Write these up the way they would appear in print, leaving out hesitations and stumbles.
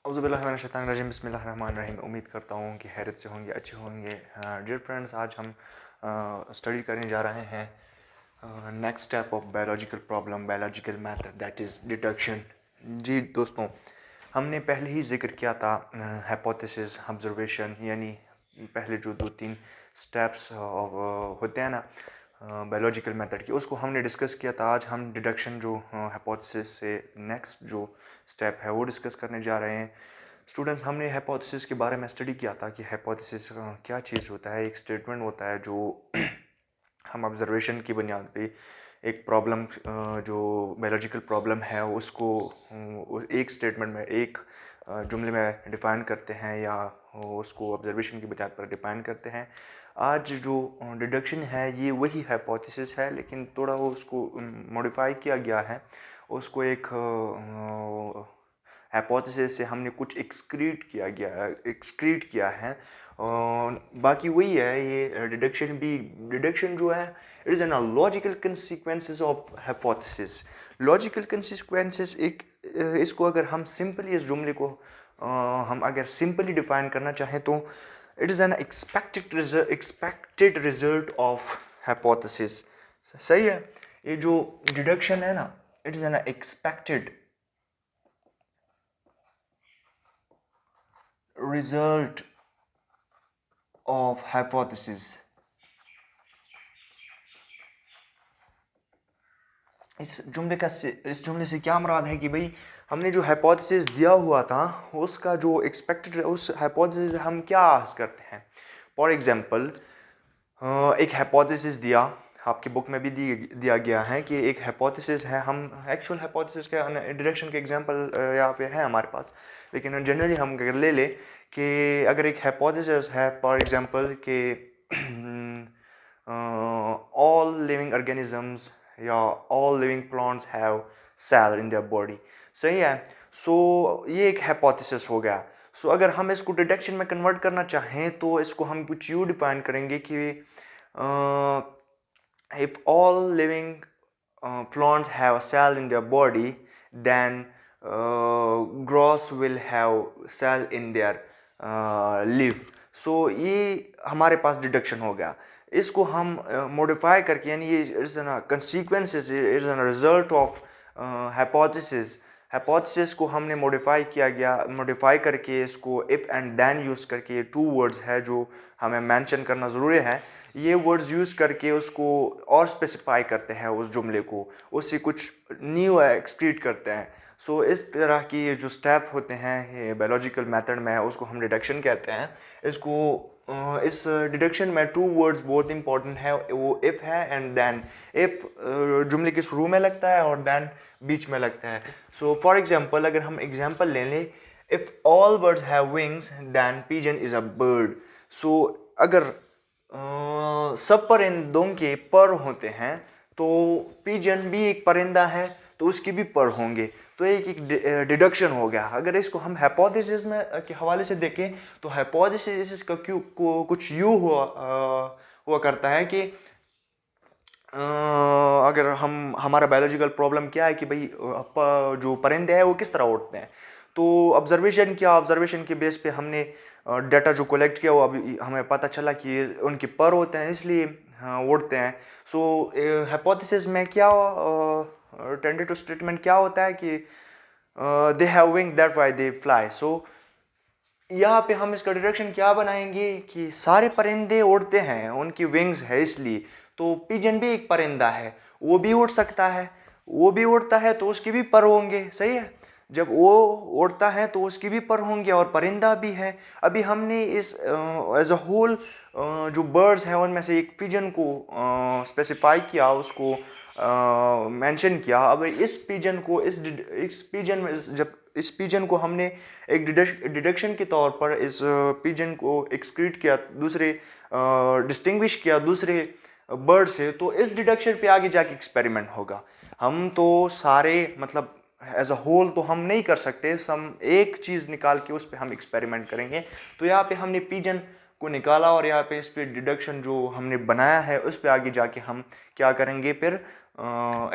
औज़ुबिल्लाहिमिनश्शैतानिर्रजीम बिस्मिल्लाहिर्रहमानिर्रहीम। उम्मीद करता हूँ कि खैरियत से होंगे, अच्छे होंगे। डियर फ्रेंड्स, आज हम स्टडी करने जा रहे हैं next step of biological problem, biological method, that is deduction. जी दोस्तों, हमने पहले ही जिक्र किया था हाइपोथेसिस, ऑब्जर्वेशन, यानी पहले जो 2-3 स्टेप्स होते हैं ना बायोलॉजिकल मेथड की, उसको हमने डिस्कस किया था। आज हम डिडक्शन जो हाइपोथेसिस से नेक्स्ट जो स्टेप है वो डिस्कस करने जा रहे हैं। स्टूडेंट्स, हमने हाइपोथेसिस के बारे में स्टडी किया था कि हाइपोथेसिस क्या चीज़ होता है। एक स्टेटमेंट होता है जो हम ऑब्जर्वेशन की बुनियाद पे एक प्रॉब्लम, जो बायोलॉजिकल प्रॉब्लम है उसको एक स्टेटमेंट में, एक जुमले में डिफ़ाइन करते हैं, या उसको ऑब्जर्वेशन की बुनियाद पर डिफ़ाइन करते हैं। आज जो डिडक्शन है ये वही हाइपोथेसिस है, लेकिन थोड़ा वो उसको मॉडिफाई किया गया है। उसको एक हाइपोथेसिस से हमने कुछ एक्सक्रीट किया है, और बाकी वही है। ये डिडक्शन जो है, it is N logical consequences of hypothesis. Logical consequences एक इसको अगर हम सिंपली इस जुमले को हम अगर सिंपली डिफाइन करना चाहें तो it is N expected result of hypothesis. सही है। ये जो डिडक्शन है ना, it is N expected result of hypothesis। इस जुमले से क्या मुराद है कि भाई हमने जो हाइपोथेसिस दिया हुआ था उसका जो एक्सपेक्टेड, उस हाइपोथेसिस से हम क्या आस करते हैं। फॉर एग्जांपल, एक हाइपोथेसिस दिया, आपकी बुक में भी दिया गया है कि एक हाइपोथेसिस है। हम एक्चुअल हाइपोथेसिस का डायरेक्शन के एग्जांपल यहाँ पे है हमारे पास, लेकिन जनरली हम अगर ले लें कि अगर एक हाइपोथेसिस है, फॉर एग्जांपल कि ऑल लिविंग ऑर्गेनिजम्स या all living plants have cell in their body. सही है। सो ये एक हाइपोथेसिस हो गया। सो अगर हम इसको डिडक्शन में कन्वर्ट करना चाहें तो इसको हम कुछ यूँ डिफाइन करेंगे कि if all living plants have a cell in their body, then grass will have cell in their leaf। सो ये हमारे पास डिडक्शन हो गया। इसको हम मॉडिफाई करके, यानी ये is an consequences, is an result of hypothesis को हमने मॉडिफाई करके इसको इफ़ एंड देन यूज़ करके, ये 2 वर्ड्स है जो हमें मेंशन करना ज़रूरी है। ये वर्ड्स यूज़ करके उसको और स्पेसिफाई करते हैं, उस जुमले को, उससे कुछ न्यू एक्सक्रीट करते हैं। सो इस तरह की ये जो स्टेप होते हैं ये बायोलॉजिकल मेथड में, उसको हम डिडक्शन कहते हैं। इस डिडक्शन में 2 वर्ड्स बहुत इंपॉर्टेंट है, वो इफ़ है एंड देन। इफ़ जुमले के शुरू में लगता है और देन बीच में लगता है। सो फॉर एग्जांपल, अगर हम एग्जांपल ले लें, if all birds have wings then pigeon is a bird. So अगर सब परिंदों के पर होते हैं तो पिजन भी एक परिंदा है, तो उसके भी पर होंगे। तो एक डिडक्शन हो गया। अगर इसको हम हाइपोथेसिस में के हवाले से देखें तो हाइपोथेसिस का कुछ यूँ हुआ करता है कि अगर हमारा बायोलॉजिकल प्रॉब्लम क्या है कि भाई जो परिंदे हैं वो किस तरह उड़ते हैं, तो ऑब्जर्वेशन के बेस पे हमने डाटा जो कलेक्ट किया वो अभी हमें पता चला कि उनके पर होते हैं, इसलिए उड़ते हैं। सो हाइपोथेसिस में क्या टेंडेटिव स्टेटमेंट क्या होता है कि they have wing that why they fly. So यहाँ पे हम इसका डायरेक्शन क्या बनाएंगे कि सारे परिंदे उड़ते हैं, उनकी विंग्स है इसलिए। तो पिजन भी एक परिंदा है, वो भी उड़ सकता है, वो भी उड़ता है तो उसके भी पर होंगे। सही है। जब वो उड़ता है तो उसके भी पर होंगे और परिंदा भी है। अभी हमने इस एज अ होल जो बर्ड्स हैं उनमें से एक पिजन को स्पेसिफाई किया, उसको मेंशन किया। अब इस पिजन को हमने एक डिडक्शन के तौर पर इस पिजन को एक्सक्रीट किया, दूसरे डिस्टिंग्विश किया दूसरे बर्ड से, तो इस डिडक्शन पे आगे जाके एक्सपेरिमेंट होगा। हम तो सारे मतलब एज अ होल तो हम नहीं कर सकते, हम एक चीज़ निकाल के उस पर हम एक्सपेरिमेंट करेंगे। तो यहाँ पे हमने पिजन को निकाला और यहाँ पे इस पर डिडक्शन जो हमने बनाया है उस पर आगे जाके हम क्या करेंगे, फिर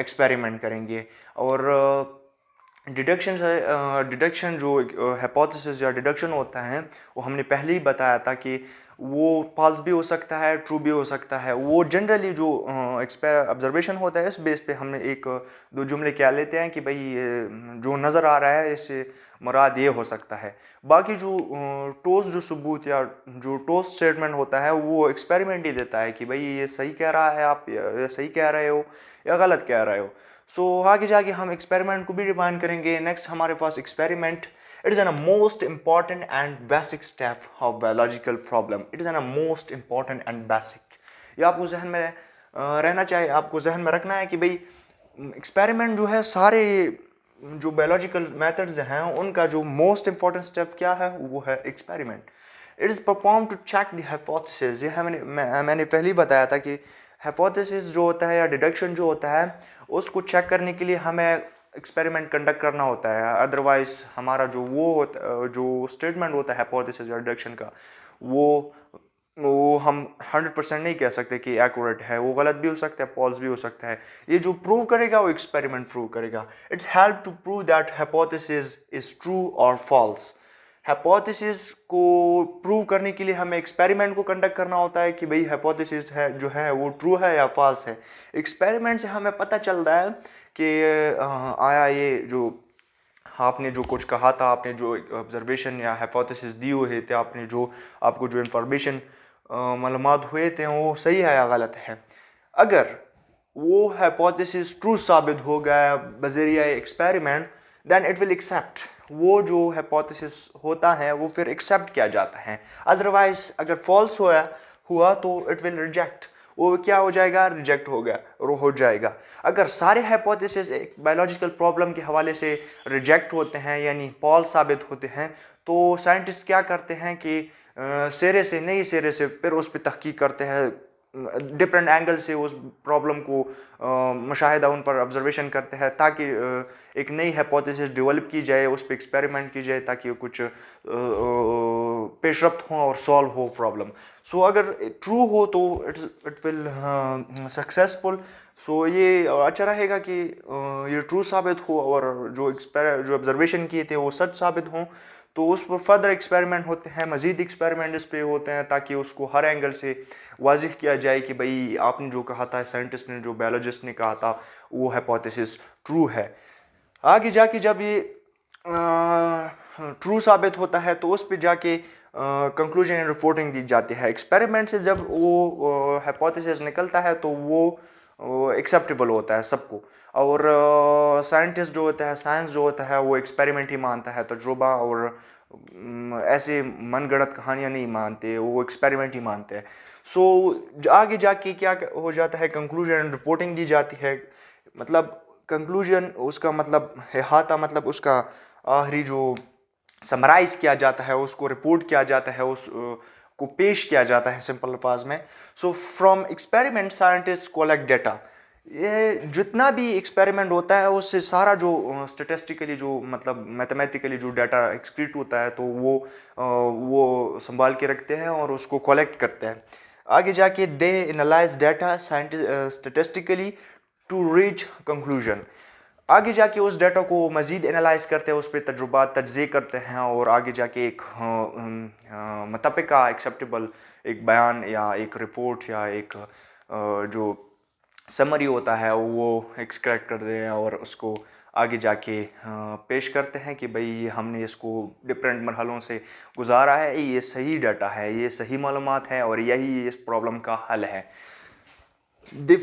एक्सपेरिमेंट करेंगे। और डिडक्शन जो हाइपोथेसिस या डिडक्शन होता है वो हमने पहले ही बताया था कि वो फॉल्स भी हो सकता है, ट्रू भी हो सकता है। वो जनरली जो ऑब्जर्वेशन होता है इस बेस पे हमने एक दो जुमले क्या लेते हैं कि भाई जो नज़र आ रहा है इससे मुराद ये हो सकता है। बाकी जो ठोस जो सबूत या जो ठोस स्टेटमेंट होता है वो एक्सपेरिमेंट ही देता है कि भाई ये सही कह रहा है, आप ये सही कह रहे हो या गलत कह रहे हो। सो आगे जाके हम एक्सपेरिमेंट को भी डिफाइन करेंगे। नेक्स्ट हमारे पास experiment, it is an a most important and basic step of biological problem. It is an a most important and basic, ये आपको जहन में रहना चाहिए, आपको जहन में रखना है कि भाई एक्सपेरिमेंट जो है सारे जो बायोलॉजिकल मेथड्स हैं उनका जो मोस्ट इंपॉर्टेंट स्टेप क्या है वो है experiment. It is perform to check the hypothesis. ये है मैंने पहले ही बताया था कि हाइपोथेसिस जो होता है या डिडक्शन जो होता है उसको चेक करने के लिए हमें एक्सपेरिमेंट कंडक्ट करना होता है। अदरवाइज हमारा जो वो होता जो स्टेटमेंट होता है हाइपोथेसिस या डिडक्शन का वो हम 100% नहीं कह सकते कि एक्यूरेट है, वो गलत भी हो सकता है, फॉल्स भी हो सकता है। ये जो प्रूव करेगा वो एक्सपेरिमेंट प्रूव करेगा। It's help to prove that hypothesis is true और फॉल्स। हाइपोथेसिस को प्रूव करने के लिए हमें एक्सपेरिमेंट को कंडक्ट करना होता है कि भाई हाइपोथेसिस है जो है वो ट्रू है या फॉल्स है। एक्सपेरिमेंट से हमें पता चलता है कि आया ये जो आपने जो कुछ कहा था, आपने जो ऑब्जर्वेशन या हाइपोथेसिस दी हुए थे, आपने जो आपको जो इन्फॉर्मेशन मालूमात हुए थे वो सही है या गलत है। अगर वो हाइपोथेसिस ट्रू साबित हो गया बज़रिया experiment, then it will accept. वो जो हाइपोथेसिस होता है वो फिर एक्सेप्ट किया जाता है। अदरवाइज अगर फॉल्स हुआ तो इट विल रिजेक्ट, वो क्या हो जाएगा, रिजेक्ट हो गया हो जाएगा। अगर सारे हाइपोथेसिस एक बायोलॉजिकल प्रॉब्लम के हवाले से रिजेक्ट होते हैं यानी फॉल्स साबित होते हैं, तो साइंटिस्ट क्या करते हैं कि सिरे से नई सिरे से फिर उस पर तहकीक करते हैं, डिफरेंट एंगल से उस प्रॉब्लम को मुशाहिदा उन पर ऑब्जर्वेशन करते हैं ताकि एक नई हाइपोथेसिस डेवलप की जाए, उस पर एक्सपेरिमेंट की जाए ताकि कुछ पेशरफ्त हो और सॉल्व हो प्रॉब्लम। सो अगर ट्रू हो तो इट विल सक्सेसफुल। सो ये अच्छा रहेगा कि ये ट्रू साबित हो और जो ऑब्जर्वेशन किए थे वो सच साबित हों, तो उस पर फर्दर एक्सपेरिमेंट होते हैं, मज़ीद एक्सपेरिमेंट इस पे होते हैं ताकि उसको हर एंगल से वाज़िह किया जाए कि भाई आपने जो कहा था, साइंटिस्ट ने जो बायोलॉजिस्ट ने कहा था वो हाइपोथेसिस ट्रू है। आगे जाके जब ये ट्रू साबित होता है तो उस पर जाके कंक्लूजन एंड रिपोर्टिंग दी जाती है। एक्सपेरिमेंट से जब वो हाइपोथेसिस निकलता है तो वो एक्सेप्टेबल होता है सबको। और साइंटिस्ट जो होता है, साइंस जो होता है वो एक्सपेरिमेंट ही मानता है, तजुर्बा और ऐसे मनगढ़ंत कहानियाँ नहीं मानते, वो एक्सपेरिमेंट ही मानते हैं। सो आगे जाके क्या हो जाता है, कंक्लूजन एंड रिपोर्टिंग दी जाती है। मतलब कंक्लूजन उसका मतलब इहाता, मतलब उसका आखिरी जो समराइज किया जाता है, उसको रिपोर्ट किया जाता है, उस को पेश किया जाता है सिंपल अल्फाज में। So from experiment scientist collect data. ये जितना भी एक्सपेरिमेंट होता है उससे सारा जो स्टेटिस्टिकली जो मतलब मैथमेटिकली जो डाटा एक्सक्रीट होता है तो वो संभाल के रखते हैं और उसको कलेक्ट करते हैं। आगे जाके they analyse data statistically to reach conclusion. आगे जाके उस डाटा को मज़ीद एनालाइज करते हैं, उस पर तजुर्बा तजज़िये करते हैं और आगे जाके एक मुतफ़िका एक्सेप्टेबल एक बयान या एक रिपोर्ट या एक जो समरी होता है वो एक्सट्रैक्ट करते हैं और उसको आगे जाके पेश करते हैं कि भाई हमने इसको डिफरेंट मरहलों से गुजारा है, ये सही डाटा है, ये सही मालूमात है और यही इस प्रॉब्लम का हल है। they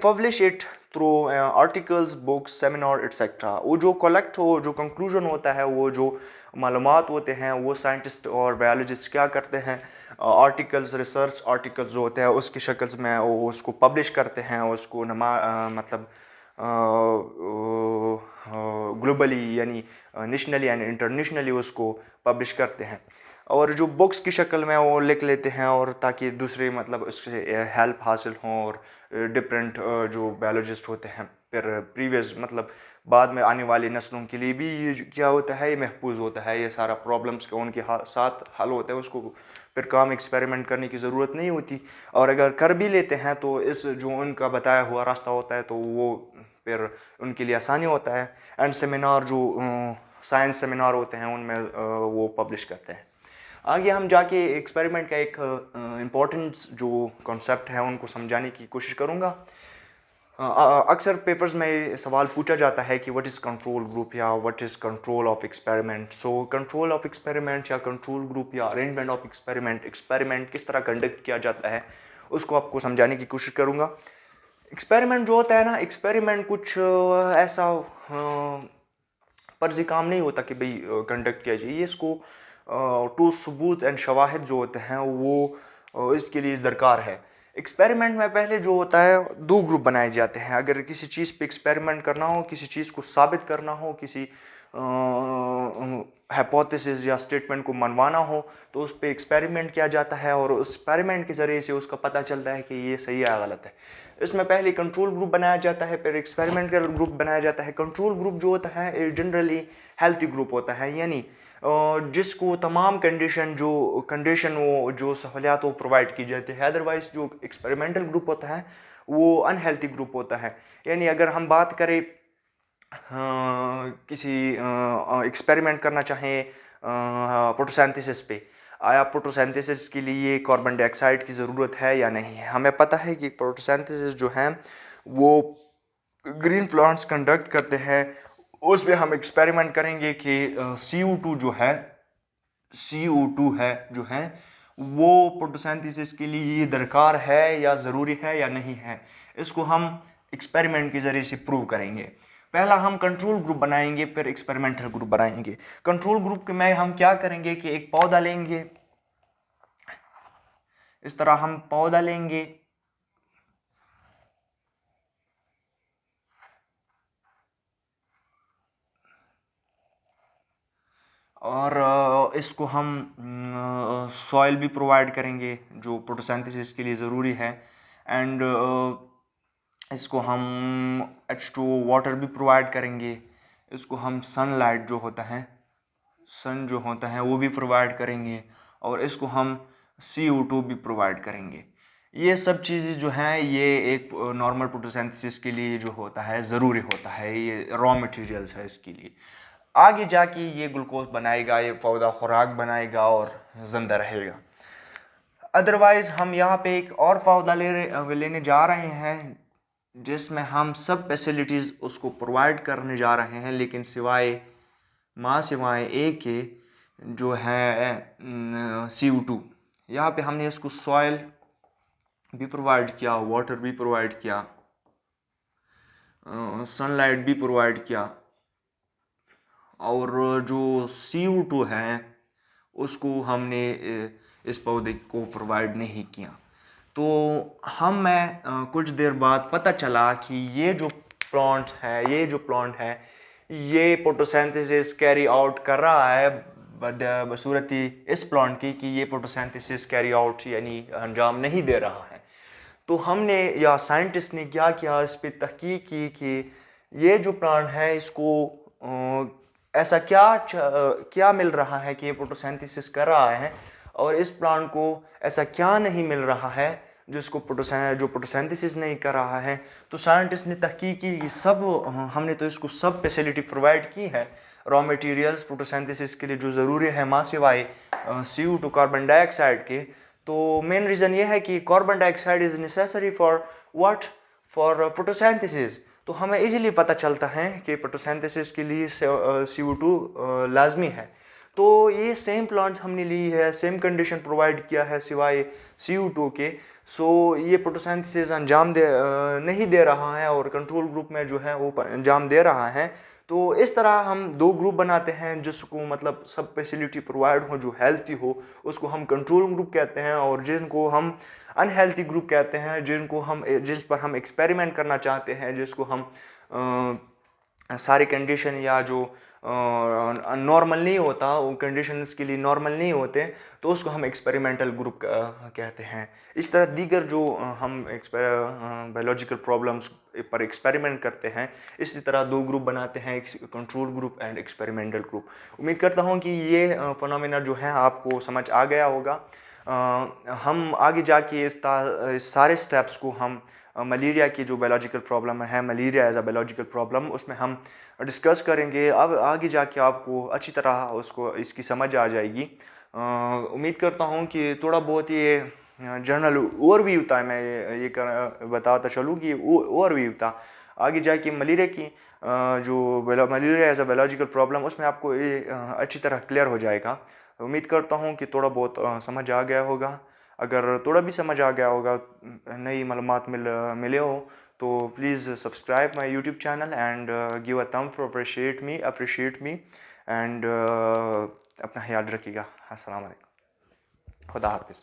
publish it through articles, books, seminar etc. वो जो कलेक्ट हो, जो कंक्लूजन होता है, वो जो मालूमात होते हैं वो साइंटिस्ट और बायोलॉजिस्ट क्या करते हैं, आर्टिकल्स, रिसर्च आर्टिकल्स जो होते हैं उसकी शक्ल में वो उसको पब्लिश करते हैं, उसको मतलब ग्लोबली यानी नेशनली एंड इंटरनेशनली उसको पब्लिश करते हैं और जो बुक्स की शक्ल में वो लिख लेते हैं और ताकि दूसरे मतलब उससे हेल्प हासिल हों और डिफरेंट जो बायोलॉजिस्ट होते हैं फिर प्रीवियस मतलब बाद में आने वाली नस्लों के लिए भी ये क्या होता है, ये महफूज होता है, ये सारा प्रॉब्लम्स का उनके साथ हल होता है, उसको फिर काम एक्सपेरिमेंट करने की ज़रूरत नहीं होती। और अगर कर भी लेते हैं तो इस जो उनका बताया हुआ रास्ता होता है तो वो फिर उनके लिए आसानी होता है। एंड सेमिनार जो साइंस सेमिनार होते हैं उनमें वो पब्लिश करते हैं। आगे हम जाके एक्सपेरिमेंट का एक इम्पोर्टेंट जो कॉन्सेप्ट है उनको समझाने की कोशिश करूँगा। अक्सर पेपर्स में सवाल पूछा जाता है कि व्हाट इज़ कंट्रोल ग्रुप या what is control of experiment. So control of experiment या कंट्रोल ग्रुप या अरेंजमेंट ऑफ एक्सपेरिमेंट किस तरह कंडक्ट किया जाता है उसको आपको समझाने की कोशिश करूँगा। एक्सपेरिमेंट जो होता है ना, एक्सपेरिमेंट कुछ ऐसा फर्जी काम नहीं होता कि भाई कंडक्ट किया जाए। इसको टू सबूत एंड शवाहिद जो होते हैं वो इसके लिए दरकार है। एक्सपेरिमेंट में पहले जो होता है दो ग्रुप बनाए जाते हैं। अगर किसी चीज़ पे एक्सपेरिमेंट करना हो, किसी चीज़ को साबित करना हो, किसी हाइपोथेसिस या स्टेटमेंट को मनवाना हो तो उस पर एक्सपेरिमेंट किया जाता है और उस एक्सपेरिमेंट के ज़रिए से उसका पता चलता है कि ये सही या गलत है। इसमें पहले कंट्रोल ग्रुप बनाया जाता है, फिर एक्सपेरिमेंटल ग्रुप बनाया जाता है। कंट्रोल ग्रुप जो होता है जनरली हेल्थी ग्रुप होता है, यानी जिसको तमाम कंडीशन वो जो सहूलियात वो प्रोवाइड की जाती है। अदरवाइज जो एक्सपेरिमेंटल ग्रुप होता है वो अनहेल्थी ग्रुप होता है। यानी अगर हम बात करें किसी एक्सपेरिमेंट करना चाहें फोटोसिंथेसिस पे, आया फोटोसिंथेसिस के लिए कार्बन डाइऑक्साइड की ज़रूरत है या नहीं है। हमें पता है कि फोटोसिंथेसिस जो है वो ग्रीन प्लांट्स कंडक्ट करते हैं। उस पर हम एक्सपेरिमेंट करेंगे कि CO2 जो है वो फोटोसिंथेसिस के लिए दरकार है या ज़रूरी है या नहीं है। इसको हम एक्सपेरिमेंट के ज़रिए से प्रूव करेंगे। पहला हम कंट्रोल ग्रुप बनाएंगे, फिर एक्सपेरिमेंटल ग्रुप बनाएंगे। कंट्रोल ग्रुप में हम क्या करेंगे कि एक पौधा लेंगे, इस तरह हम पौधा लेंगे और इसको हम सॉइल भी प्रोवाइड करेंगे जो फोटोसिंथेसिस के लिए ज़रूरी है। एंड इसको हम H2O वाटर भी प्रोवाइड करेंगे। इसको हम सनलाइट जो होता है, सन जो होता है वो भी प्रोवाइड करेंगे और इसको हम CO2 भी प्रोवाइड करेंगे। ये सब चीज़ें जो हैं ये एक नॉर्मल फोटोसिंथेसिस के लिए जो होता है ज़रूरी होता है, ये रॉ मटेरियल्स है इसके लिए। आगे जाके ये ग्लूकोज बनाएगा, ये पौधा खुराक बनाएगा और जिंदा रहेगा। अदरवाइज हम यहाँ पे एक और पौधा लेने जा रहे हैं जिसमें हम सब फैसिलिटीज़ उसको प्रोवाइड करने जा रहे हैं, लेकिन सिवाय एक के जो है CO2। यहाँ पे हमने इसको सॉइल भी प्रोवाइड किया, वाटर भी प्रोवाइड किया, सनलाइट भी प्रोवाइड किया और जो CO2 है उसको हमने इस पौधे को प्रोवाइड नहीं किया। तो कुछ देर बाद पता चला कि ये जो प्लांट है ये फोटोसिंथेसिस कैरी आउट कर रहा है बसूरती इस प्लांट की कि ये फोटोसिंथेसिस कैरी आउट यानी अंजाम नहीं दे रहा है। तो हमने या साइंटिस्ट ने क्या किया, इस पर तहकीक की कि ये जो प्लांट है इसको ऐसा क्या मिल रहा है कि ये फोटोसिंथेसिस कर रहा है और इस प्लांट को ऐसा क्या नहीं मिल रहा है जिसको जो फोटोसिंथेसिस नहीं कर रहा है। तो साइंटिस्ट ने तहकीक की सब हमने तो इसको सब फैसिलिटी प्रोवाइड की है, रॉ मटेरियल्स फोटोसिंथेसिस के लिए जो ज़रूरी है माँ सिवाय CO2 कार्बन डाइऑक्साइड के। तो मेन रीज़न ये है कि carbon dioxide is necessary for photosynthesis. तो हमें इजीली पता चलता है कि फोटोसिंथेसिस के लिए CO2 लाजमी है। तो ये सेम प्लांट्स हमने ली है, सेम कंडीशन प्रोवाइड किया है सिवाय CO2 के। सो ये फोटोसिंथेसिस नहीं दे रहा है और कंट्रोल ग्रुप में जो है वो अंजाम दे रहा है। तो इस तरह हम दो ग्रुप बनाते हैं जिसको मतलब सब फैसिलिटी प्रोवाइड हो, जो हेल्थी हो, उसको हम कंट्रोल ग्रुप कहते हैं। और जिनको हम अनहेल्थी ग्रुप कहते हैं, जिस पर हम एक्सपेरिमेंट करना चाहते हैं, जिसको हम सारे कंडीशन या जो नॉर्मल नहीं होता, वो कंडीशंस के लिए नॉर्मल नहीं होते, तो उसको हम एक्सपेरिमेंटल ग्रुप कहते हैं। इस तरह दीगर जो हम बायोलॉजिकल प्रॉब्लम्स पर एक्सपेरिमेंट करते हैं, इसी तरह दो ग्रुप बनाते हैं, control group and experimental group. उम्मीद करता हूँ कि ये फिनोमेना जो है आपको समझ आ गया होगा। हम आगे जाके इस सारे स्टेप्स को हम मलेरिया की जो बायोलॉजिकल प्रॉब्लम है, malaria as a biological problem, उसमें हम डिस्कस करेंगे। अब आगे जाके आपको अच्छी तरह उसको इसकी समझ आ जाएगी। उम्मीद करता हूँ कि थोड़ा बहुत ये जनरल ओवरव्यू था, मैं ये बताता चलूँ कि ओवरव्यू था। आगे जाके मलेरिया की जो malaria as a biological problem, उसमें आपको ये अच्छी तरह क्लियर हो जाएगा। उम्मीद करता हूँ कि थोड़ा बहुत समझ आ गया होगा। अगर थोड़ा भी समझ आ गया होगा, नई मालूमात मिले हो, तो please subscribe my YouTube channel and give a thumbs for appreciate me and अपना ख्याल रखिएगा। अस्सलाम वालेकुम, खुदा हाफिज़।